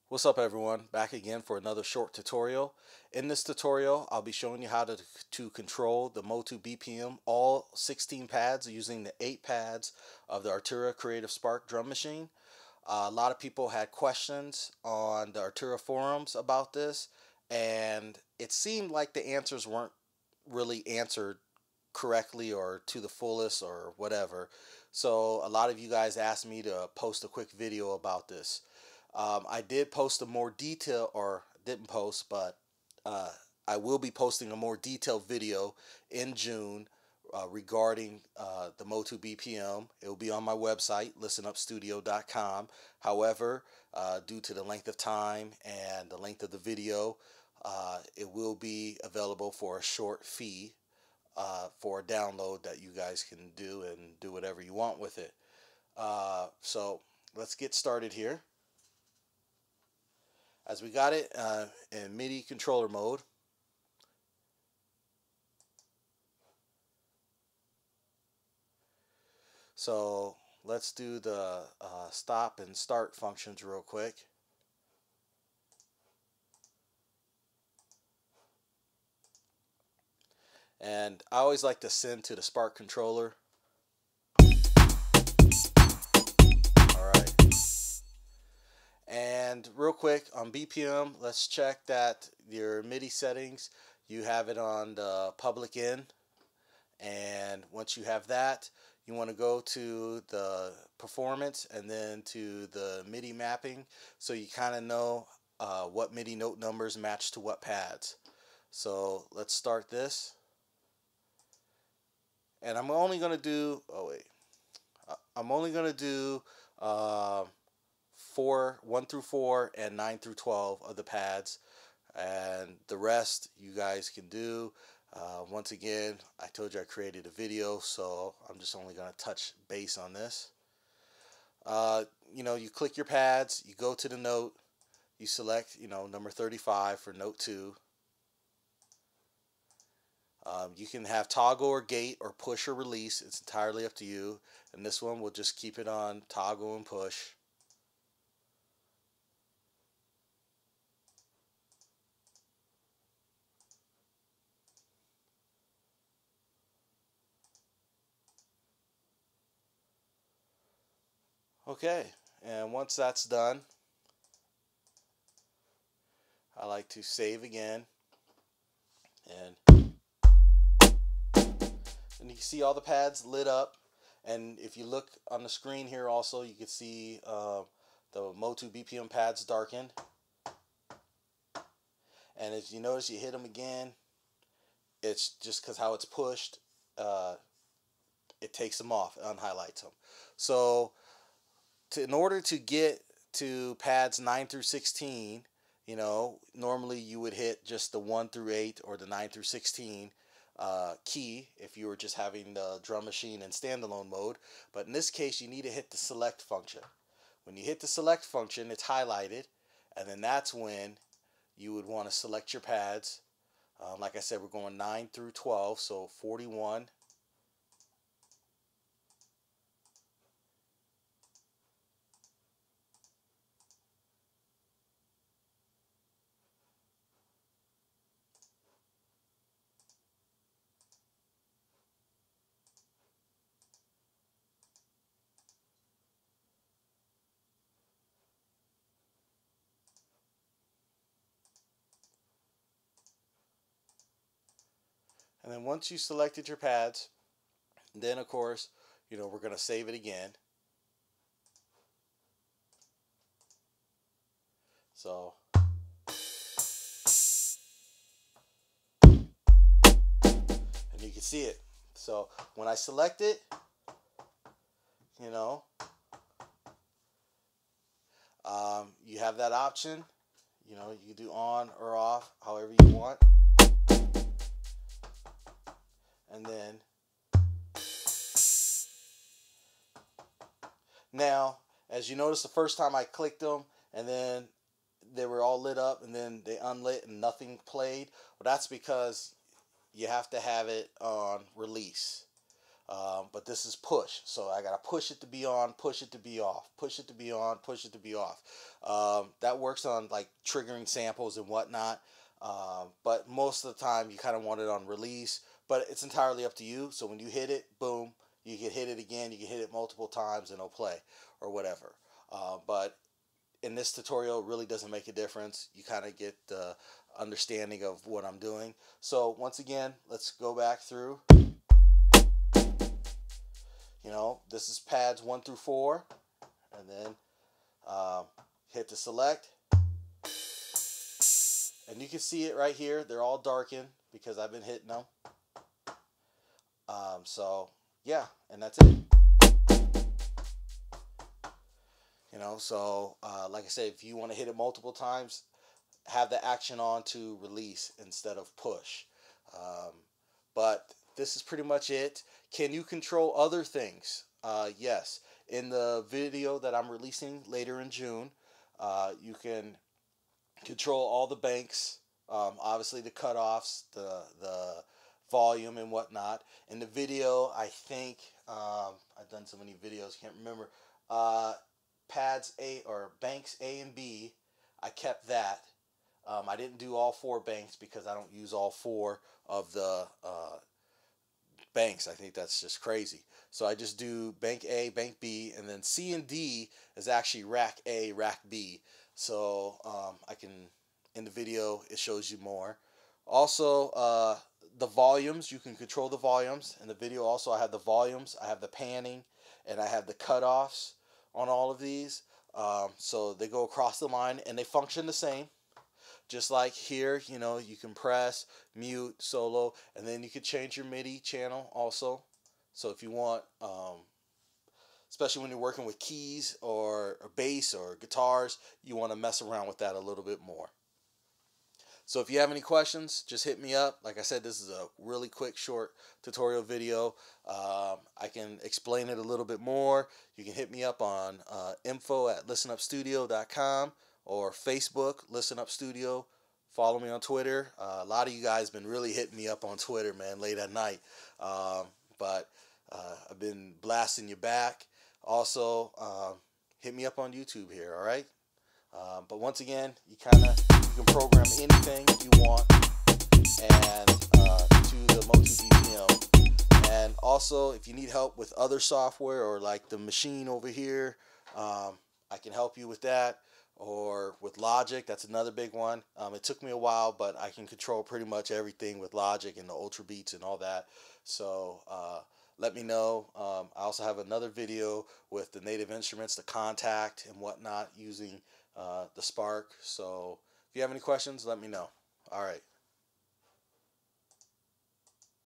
What's up everyone, back again for another short tutorial. In this tutorial I'll be showing you how to control the MOTU BPM, all 16 pads using the 8 pads of the Arturia Spark Drum Machine. A lot of people had questions on the Arturia forums about this, and it seemed like the answers weren't really answered correctly or to the fullest or whatever. So a lot of you guys asked me to post a quick video about this. I did post a more detail, or didn't post, but uh, I will be posting a more detailed video in June regarding the MOTU BPM. It will be on my website, listenupstudio.com. However, due to the length of time and the length of the video, it will be available for a short fee for a download that you guys can do and do whatever you want with it. So let's get started here. As we got it in MIDI controller mode, so let's do the stop and start functions real quick. And I always like to send to the Spark controller. Alright. And real quick on BPM, let's check that your MIDI settings, you have it on the public end. And once you have that, you want to go to the performance and then to the MIDI mapping, so you kind of know what MIDI note numbers match to what pads. So let's start this. And I'm only going to do, I'm only going to do 1 through 4 and 9 through 12 of the pads, and the rest you guys can do. Once again, I told you I created a video, so I'm just only going to touch base on this. You click your pads, you go to the note, you select, number 35 for note 2. You can have toggle or gate or push or release. It's entirely up to you. And this one, we'll just keep it on toggle and push. Okay, and once that's done, I like to save again. And you can see all the pads lit up. And if you look on the screen here also, you can see the MOTU BPM pads darkened. And if you notice, you hit them again, it's just because how it's pushed, it takes them off, unhighlights them. So in order to get to pads 9 through 16, normally you would hit just the 1 through 8 or the 9 through 16 key if you were just having the drum machine in standalone mode. But in this case, you need to hit the select function. When you hit the select function, it's highlighted, and then that's when you would want to select your pads. Like I said, we're going 9 through 12, so 41. And then once you selected your pads, then of course, we're going to save it again. So, and you can see it. So when I select it, you have that option. You can do on or off, however you want. And then now, as you notice, the first time I clicked them, and then they were all lit up, and then they unlit and nothing played. Well, that's because you have to have it on release. But this is push, so I gotta push it to be on, push it to be off, push it to be on, push it to be off. That works on like triggering samples and whatnot, but most of the time you kind of want it on release, but it's entirely up to you. So when you hit it, boom, you can hit it again, you can hit it multiple times and it'll play or whatever. But in this tutorial, it really doesn't make a difference. You kind of get the understanding of what I'm doing. So once again, let's go back through. You know, this is pads 1 through 4, and then hit the select, and you can see it right here. They're all darkened because I've been hitting them. So yeah, and that's it. You know, so like I said, if you want to hit it multiple times, have the action on to release instead of push. But this is pretty much it. Can you control other things? Yes. In the video that I'm releasing later in June, you can control all the banks, obviously the cutoffs, the volume and whatnot. In the video, I think I've done so many videos, can't remember. Pads A or banks A and B, I kept that. I didn't do all 4 banks because I don't use all 4 of the banks. I think that's just crazy. So I just do bank A, bank B, and then C and D is actually rack A, rack B. So I can, in the video, it shows you more. Also, the volumes, you can control the volumes. In the video also, I have the volumes, I have the panning, and I have the cutoffs on all of these. So they go across the line and they function the same. Just like here, you know, you can press, mute, solo, and then you can change your MIDI channel also. So if you want, especially when you're working with keys or bass or guitars, you want to mess around with that a little bit more. So if you have any questions, just hit me up. Like I said, this is a really quick, short tutorial video. I can explain it a little bit more. You can hit me up on info@listenupstudio.com or Facebook, Listen Up Studio. Follow me on Twitter. A lot of you guys been really hitting me up on Twitter, man, late at night. But I've been blasting you back. Also, hit me up on YouTube here, all right? But once again, you can program anything you want and to the MOTU BPM. And also, if you need help with other software or like the machine over here, I can help you with that. Or with Logic, that's another big one. It took me a while, but I can control pretty much everything with Logic and the Ultra Beats and all that. So let me know. I also have another video with the native instruments, the contact and whatnot, using the Spark. So if you have any questions, let me know. All right.